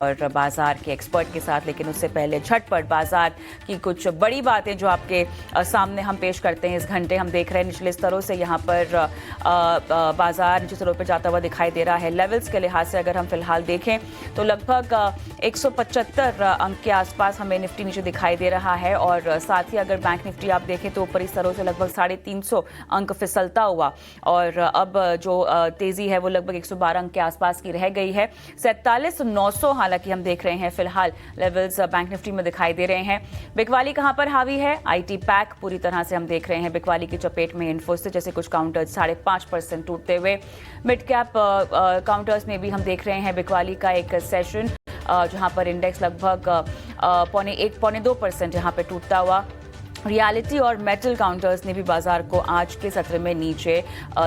और बाजार के एक्सपर्ट के साथ, लेकिन उससे पहले झटपट बाजार की कुछ बड़ी बातें जो आपके सामने हम पेश करते हैं। इस घंटे हम देख रहे हैं निचले स्तरों से यहाँ पर बाजार निचले स्तरों पर जाता हुआ दिखाई दे रहा है। लेवल्स के लिहाज से अगर हम फिलहाल देखें तो लगभग 175 अंक के आसपास हमें निफ्टी नीचे दिखाई दे रहा है, और साथ ही अगर बैंक निफ्टी आप देखें तो ऊपरी स्तरों से लगभग 350 अंक फिसलता हुआ, और अब जो तेजी है वो लगभग 112 अंक के आसपास की रह गई है। 47,900 हालांकि हम देख रहे हैं फिलहाल लेवल्स बैंक निफ्टी में दिखाई दे रहे हैं। बिकवाली कहां पर हावी है? आईटी पैक पूरी तरह से हम देख रहे हैं बिकवाली की चपेट में। इन्फोसिस जैसे कुछ काउंटर्स 5.5% टूटते हुए। मिड कैप काउंटर्स में भी हम देख रहे हैं बिकवाली का एक सेशन जहां पर इंडेक्स लगभग 1.25% यहां पे टूटता हुआ। रियलिटी और मेटल काउंटर्स ने भी बाजार को आज के सत्र में नीचे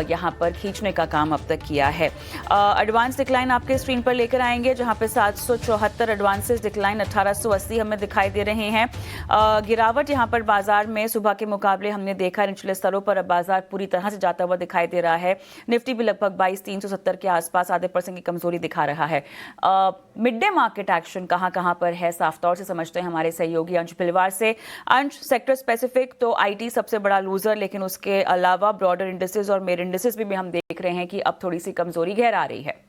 यहां पर खींचने का काम अब तक किया है। एडवांस डिक्लाइन आपके स्क्रीन पर लेकर आएंगे, जहां पे 774 एडवांसेस डिक्लाइन 1880 हमें दिखाई दे रहे हैं। गिरावट यहां पर बाजार में सुबह के मुकाबले हमने देखा निचले स्तरों पर अब बाजार पूरी तरह से जाता हुआ दिखाई दे रहा है। निफ्टी भी लगभग 22,370 के आसपास आधे % की कमजोरी दिखा रहा है। मिड डे मार्केट एक्शन कहां पर है, साफ तौर से समझते हैं हमारे सहयोगी अंश पिलवार से। अंश, सेक्टर स्पेसिफिक तो आईटी सबसे बड़ा लूजर, लेकिन उसके अलावा ब्रॉडर इंडिसेस और मेर इंडिसेस भी हम देख रहे हैं कि अब थोड़ी सी कमजोरी गहरा रही है।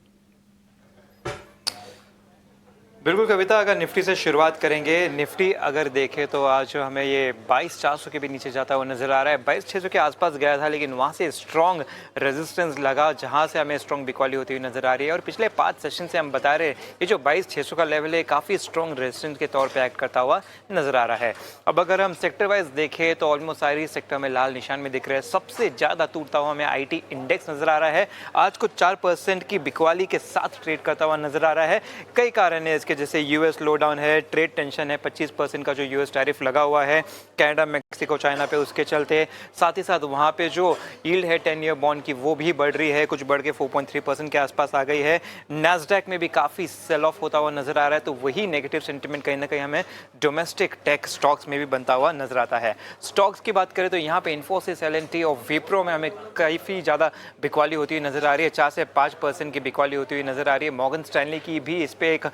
बिल्कुल कविता, अगर निफ्टी से शुरुआत करेंगे, निफ्टी अगर देखें तो आज हमें ये 22,400 के भी नीचे जाता हुआ नजर आ रहा है। 22,600 के आसपास गया था, लेकिन वहाँ से स्ट्रॉन्ग रेजिस्टेंस लगा, जहाँ से हमें स्ट्रॉन्ग बिकवाली होती हुई नजर आ रही है। और पिछले 5 सेशन से हम बता रहे हैं ये जो 22,600 का लेवल है काफ़ी स्ट्रॉन्ग रेजिस्टेंस के तौर पर एक्ट करता हुआ नजर आ रहा है। अब अगर हम सेक्टर वाइज देखें तो ऑलमोस्ट सारी सेक्टर में लाल निशान में दिख रहे हैं। सबसे ज़्यादा टूटता हुआ हमें IT इंडेक्स नजर आ रहा है। आज कुछ 4% की बिकवाली के साथ ट्रेड करता हुआ नजर आ रहा है। कई कारण है इसके, जैसे यूएस लो डाउन है, ट्रेड टेंशन है, 25% का जो यूएस टैरिफ लगा हुआ है कनाडा, मेक्सिको, चाइना पे, उसके चलते। साथ ही साथ वहाँ पे जो यील्ड है 10 ईयर बॉन्ड की वो भी बढ़ रही है, कुछ बढ़ के 4.3% के आसपास आ गई है। नैस्डैक में भी काफ़ी सेल ऑफ होता हुआ नजर आ रहा है, तो वही नेगेटिव सेंटिमेंट कहीं ना कहीं हमें डोमेस्टिक टेक स्टॉक्स में भी बनता हुआ नजर आता है। स्टॉक्स की बात करें तो यहाँ पे इन्फोसिस, LNT और विप्रो में हमें काफ़ी ज़्यादा बिकवाली होती हुई नजर आ रही है। 4 से 5% की बिकवाली होती हुई नजर आ रही है। मॉर्गन स्टैनली की भी इस पे एक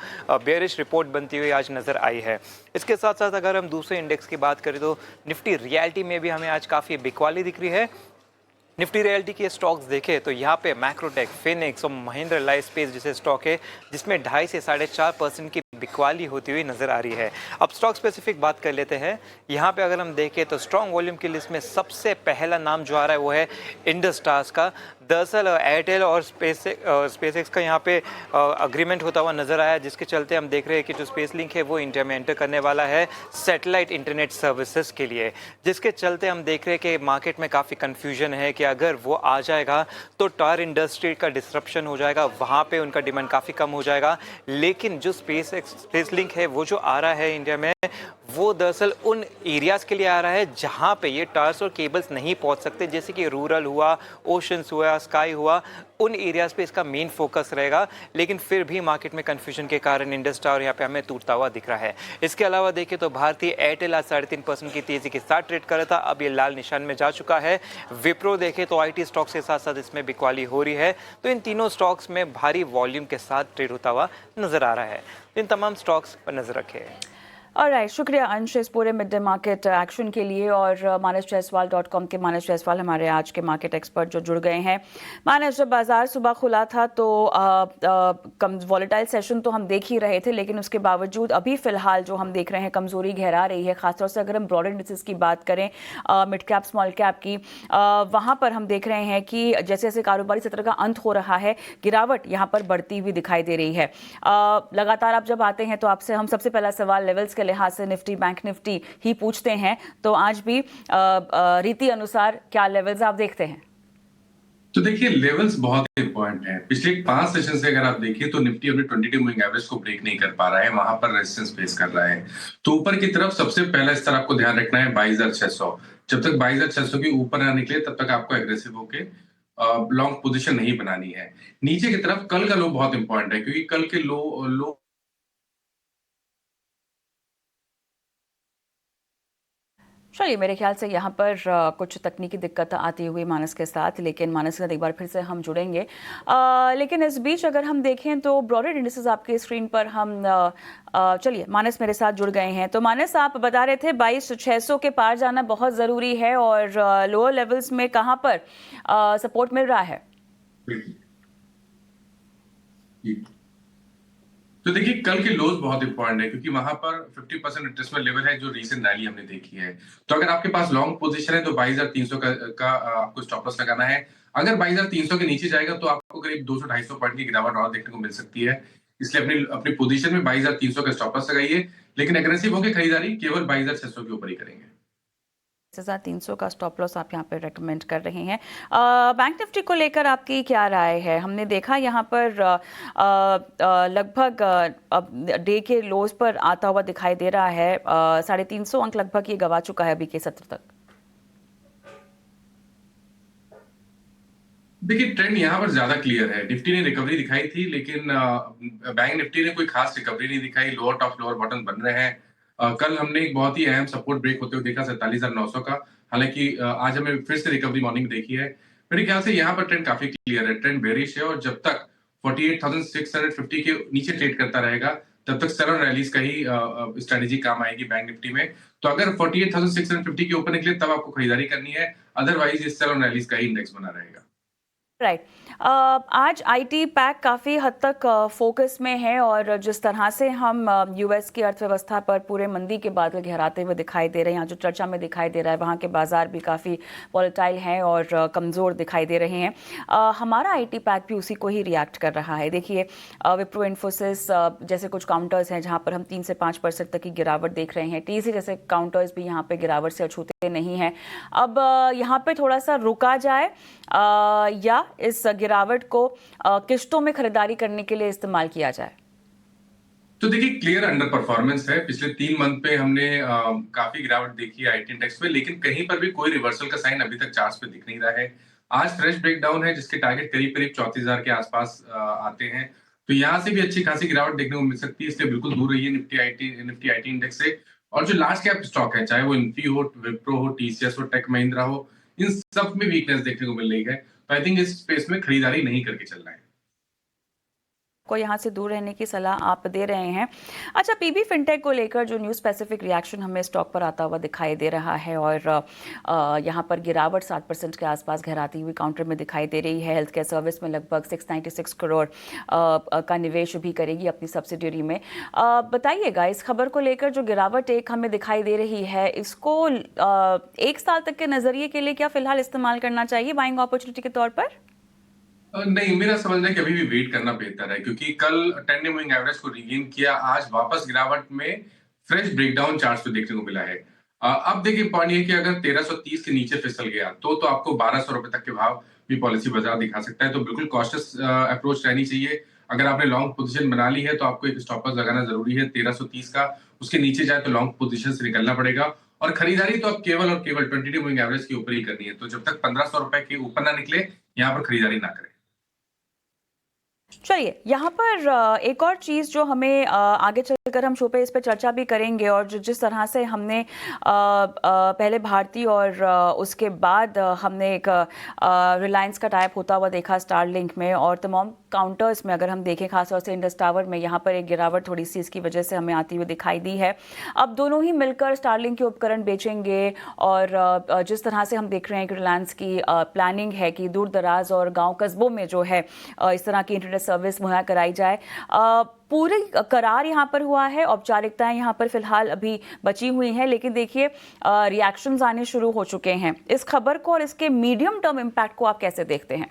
बेयरिश रिपोर्ट बनती हुई आज नजर आई है। इसके साथ साथ अगर हम दूसरे इंडेक्स की बात करें तो निफ्टी रियलिटी में भी हमें आज काफ़ी बिकवाली दिख रही है। निफ्टी रियलिटी के स्टॉक्स देखें तो यहाँ पे मैक्रोटेक, फिनिक्स और महिंद्रा लाइफ स्पेस जैसे स्टॉक है जिसमें 2.5 से 4.5% की बिकवाली होती हुई नजर आ रही है। अब स्टॉक स्पेसिफिक बात कर लेते हैं। यहाँ पे अगर हम देखें तो स्ट्रॉन्ग वॉल्यूम की लिस्ट में सबसे पहला नाम जो आ रहा है वो है इंडस टावर्स का। दरअसल एयरटेल और स्पेसएक्स का यहाँ पे अग्रीमेंट होता हुआ नजर आया, जिसके चलते हम देख रहे हैं कि जो स्पेस लिंक है वो इंडिया में एंटर करने वाला है सैटेलाइट इंटरनेट सर्विसेज के लिए, जिसके चलते हम देख रहे हैं कि मार्केट में काफ़ी कन्फ्यूजन है कि अगर वो आ जाएगा तो टावर इंडस्ट्री का डिसरप्शन हो जाएगा, वहाँ पे उनका डिमांड काफ़ी कम हो जाएगा। लेकिन जो स्पेस लिंक है वो जो आ रहा है इंडिया में, वो दरअसल उन एरियाज़ के लिए आ रहा है जहाँ पे ये टावर्स और केबल्स नहीं पहुँच सकते, जैसे कि रूरल हुआ, ओशंस हुआ, स्काई हुआ, उन एरियाज़ पे इसका मेन फोकस रहेगा। लेकिन फिर भी मार्केट में कन्फ्यूजन के कारण इंडस टावर यहाँ पे हमें टूटता हुआ दिख रहा है। इसके अलावा देखें तो भारतीय एयरटेल आज 3.5% की तेज़ी के साथ ट्रेड कर रहा था, अब ये लाल निशान में जा चुका है। विप्रो देखें तो IT स्टॉक्स के साथ साथ इसमें बिकवाली हो रही है, तो इन तीनों स्टॉक्स में भारी वॉल्यूम के साथ ट्रेड होता हुआ नजर आ रहा है। इन तमाम स्टॉक्स पर नजर रखें। ऑलराइट, शुक्रिया अंश इस पूरे मिड डे मार्केट एक्शन के लिए। और manasjaiswal.com के मानस जायसवाल हमारे आज के मार्केट एक्सपर्ट जो जुड़ गए हैं। मानस, जब बाजार सुबह खुला था तो कम वॉलेटाइल सेशन तो हम देख ही रहे थे, लेकिन उसके बावजूद अभी फिलहाल जो हम देख रहे हैं कमजोरी गहरा रही है। खासतौर से अगर हम ब्रॉड इंडिसेस की बात करें, मिड कैप स्मॉल कैप की, वहाँ पर हम देख रहे हैं कि जैसे जैसे कारोबारी सत्र का अंत हो रहा है, गिरावट यहाँ पर बढ़ती हुई दिखाई दे रही है। लगातार आप जब आते हैं तो आपसे हम सबसे पहला सवाल लेवल्स के लिहाज से निफ्टी बैंक निफ्टी ही पूछते हैं, तो आज भी रीति अनुसार क्या लेवल्स आप देखते हैं? तो देखिए, लेवल्स बहुत इंपॉर्टेंट हैं। पिछले 5 सेशन से अगर आप देखिए तो निफ्टी अपने 22 मूविंग एवरेज को ब्रेक नहीं कर पा रहा है, वहां पर रेजिस्टेंस फेस कर रहा है। तो ऊपर की तरफ सबसे पहला स्तर आपको ध्यान रखना है 22,600। जब तक 22,600 के ऊपर ना निकले तब तक आपको एग्रेसिव होके लॉन्ग पोजीशन नहीं बनानी है। नीचे की तरफ कल का लो बहुत इंपॉर्टेंट है, क्योंकि कल के लो चलिए, मेरे ख्याल से यहाँ पर कुछ तकनीकी दिक्कत आती हुई मानस के साथ, लेकिन मानस के साथ एक बार फिर से हम जुड़ेंगे। लेकिन इस बीच अगर हम देखें तो ब्रॉडेड इंडिसेस आपकी स्क्रीन पर हम चलिए, मानस मेरे साथ जुड़ गए हैं। तो मानस, आप बता रहे थे 22,600 के पार जाना बहुत ज़रूरी है, और लोअर लेवल्स में कहाँ पर सपोर्ट मिल रहा है? जी। तो देखिए कल के लोज बहुत इंपॉर्टेंट है क्योंकि वहां पर 50% रिट्रेसमेंट लेवल है जो रीसेंट रैली हमने देखी है। तो अगर आपके पास लॉन्ग पोजीशन है तो 22,300 का आपको स्टॉप लॉस लगाना है। अगर 22,300 के नीचे जाएगा तो आपको करीब 200-250 पॉइंट की गिरावट और देखने को मिल सकती है। इसलिए अपनी अपनी पोजीशन में 22,300 का स्टॉप लॉस लगाइए, लेकिन एग्रेसिव होकर खरीदारी केवल 22,600 के ऊपर ही करेंगे। 300 का स्टॉप लॉस आप यहाँ पर रेकमेंड कर रहे हैं। बैंक निफ्टी को लेकर आपकी क्या राय है? हमने देखा यहाँ पर लगभग डे के लोज पर आता हुआ दिखाई दे रहा है। 350 अंक लगभग ये गवा चुका है अभी के सत्र तक। देखिए ट्रेंड यहाँ पर ज्यादा क्लियर है। निफ्टी ने रिकवरी दिखाई थी, लेकिन बैंक निफ्टी ने कोई खास रिकवरी नहीं दिखाई। लोअर टॉप लोअर बॉटम बन रहे हैं। कल हमने एक बहुत ही अहम सपोर्ट ब्रेक होते हुए देखा 47,900 का। हालांकि आज हमें फिर से रिकवरी मॉर्निंग देखी है। मेरे ख्याल से यहाँ पर ट्रेंड काफी क्लियर है। ट्रेंड बेरिश है और जब तक 48,650 के नीचे ट्रेड करता रहेगा तब तक सेल ऑन रैलीज का ही स्ट्रेटेजी काम आएगी बैंक निफ्टी में। तो अगर 48,650 के ऊपर निकले तब आपको खरीदारी करनी है, अदरवाइज इस सेल ऑन रैलीज का ही इंडेक्स बना रहेगा। राइट। आज आईटी पैक काफ़ी हद तक फोकस में है, और जिस तरह से हम यूएस की अर्थव्यवस्था पर पूरे मंदी के बादल गहराते हुए दिखाई दे रहे हैं, जो चर्चा में दिखाई दे रहा है, वहाँ के बाजार भी काफ़ी वॉलेटाइल हैं और कमज़ोर दिखाई दे रहे हैं। हमारा आईटी पैक भी उसी को ही रिएक्ट कर रहा है। देखिए, विप्रो इन्फोसिस जैसे कुछ काउंटर्स हैं जहाँ पर हम 3 से 5% तक की गिरावट देख रहे हैं। टीसी जैसे काउंटर्स भी यहाँ पे गिरावट से अछूते नहीं हैं। अब यहाँ पे थोड़ा सा रुका जाए या इस गिरावट को किश्तों में खरीदारी करने के लिए इस्तेमाल किया जाए? तो देखिए क्लियर अंडर परफॉर्मेंस है। पिछले 3 मंथ पे हमने काफी गिरावट देखी है आईटी इंडेक्स पे, लेकिन कहीं पर भी कोई रिवर्सल का साइन अभी तक चार्ट्स पे दिख नहीं रहा है। आज फ्रेश ब्रेकडाउन है जिसके टारगेट करीब करीब 34,000 के आसपास आते हैं। तो यहाँ से भी अच्छी खासी गिरावट देखने को मिल सकती है, इसलिए बिल्कुल दूर रहिए निफ्टी आईटी इंडेक्स से। और जो लार्ज कैप स्टॉक है, चाहे वो इन्फी हो, विप्रो हो, टीसीएस हो, टेक महिंद्रा हो, इन सब में वीकनेस देखने को मिल रही है। तो आई थिंक इस स्पेस में खरीदारी नहीं करके चलना है। को यहाँ से दूर रहने की सलाह आप दे रहे हैं। अच्छा, पीबी फिनटेक को लेकर जो न्यूज़ स्पेसिफिक रिएक्शन हमें स्टॉक पर आता हुआ दिखाई दे रहा है, और यहाँ पर गिरावट 7% के आसपास गहराती हुई काउंटर में दिखाई दे रही है। हेल्थ केयर सर्विस में लगभग 696 करोड़ का निवेश भी करेगी अपनी सब्सिडियरी में। बताइएगा, इस खबर को लेकर जो गिरावट एक हमें दिखाई दे रही है, इसको 1 साल तक के नज़रिए के लिए क्या फिलहाल इस्तेमाल करना चाहिए बाइंग अपॉर्चुनिटी के तौर पर? नहीं, मेरा समझना है कि अभी भी वेट करना बेहतर है, क्योंकि कल 10 डे मूविंग एवरेज को रीगेन किया, आज वापस गिरावट में फ्रेश ब्रेकडाउन चार्ट्स पे देखने को मिला है। अब देखिए पॉइंट ये कि अगर 1330 के नीचे फिसल गया तो आपको 1200 रुपए तक के भाव भी पॉलिसी बाजार दिखा सकता है। तो बिल्कुल कॉशियस अप्रोच रहनी चाहिए। अगर आपने लॉन्ग पोजीशन बना ली है तो आपको एक स्टॉप लॉस लगाना जरूरी है 1330 का। उसके नीचे जाए तो लॉन्ग पोजीशन से निकलना पड़ेगा, और खरीदारी तो अब केवल और केवल 20 डे मूविंग एवरेज के ऊपर ही करनी है। तो जब तक 1500 रुपए के ऊपर ना निकले, यहाँ पर खरीदारी ना करें। चलिए, यहाँ पर एक और चीज़ जो हमें आगे चलकर हम शो पे इस पे चर्चा भी करेंगे, और जिस तरह से हमने पहले भारती और उसके बाद हमने एक रिलायंस का टाइप होता हुआ देखा स्टारलिंक में, और तमाम काउंटर्स में अगर हम देखें, खासतौर से इंडस टावर में यहाँ पर एक गिरावट थोड़ी सी इसकी वजह से हमें आती हुई दिखाई दी है। अब दोनों ही मिलकर स्टारलिंक के उपकरण बेचेंगे, और जिस तरह से हम देख रहे हैं कि रिलायंस की प्लानिंग है कि दूर दराज और गाँव कस्बों में जो है इस तरह की इंटरनेट सर्विस मुहैया कराई जाए। पूरी करार यहाँ पर हुआ है, औपचारिकताएं यहाँ पर फिलहाल अभी बची हुई हैं, लेकिन देखिए रिएक्शंस आने शुरू हो चुके हैं। इस खबर को और इसके मीडियम टर्म इम्पैक्ट को आप कैसे देखते हैं?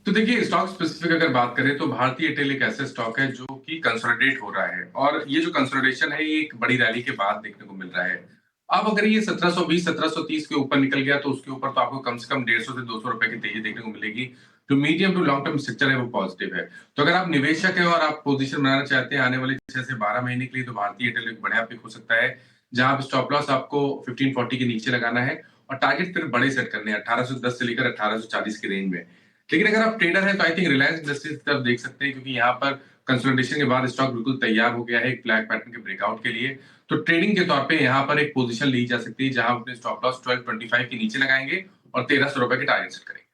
तो देखिए स्टॉक स्पेसिफिक अगर बात करें तो भारतीय एयरटेल एक ऐसा स्टॉक है जो कि कंसोलिडेट हो रहा है, और ये जो कंसोलिडेशन है ये एक बड़ी रैली के बाद देखने को मिल रहा है। अब अगर ये 1720 1730 के ऊपर निकल गया तो उसके ऊपर तो आपको कम से कम 150 से 200 रुपए की तेजी देखने को मिलेगी। जो medium to long term structure है वो पॉजिटिव है। तो अगर आप निवेशक है और आप पोजीशन बनाना चाहते हैं आने वाले 6 से 12 महीने के लिए, तो भारतीय एयरटेल एक बढ़िया पिक हो सकता है, जहां पे स्टॉप लॉस आपको 1540 के नीचे लगाना है और टारगेट फिर बड़े सेट करने हैं 1810 से लेकर 1840 के रेंज में। लेकिन अगर आप ट्रेडर हैं तो आई थिंक रिलायंस इंडस्ट्रीज की तरफ देख सकते हैं, क्योंकि यहाँ पर कंसोलिडेशन के बाद स्टॉक बिल्कुल तैयार हो गया है एक फ्लैग पैटर्न के ब्रेकआउट के लिए। तो ट्रेडिंग के तौर पे यहाँ पर एक पोजीशन ली जा सकती है जहां अपने स्टॉप लॉस 1225 के नीचे लगाएंगे और 1300 रुपए के टारगेट सेट करेंगे।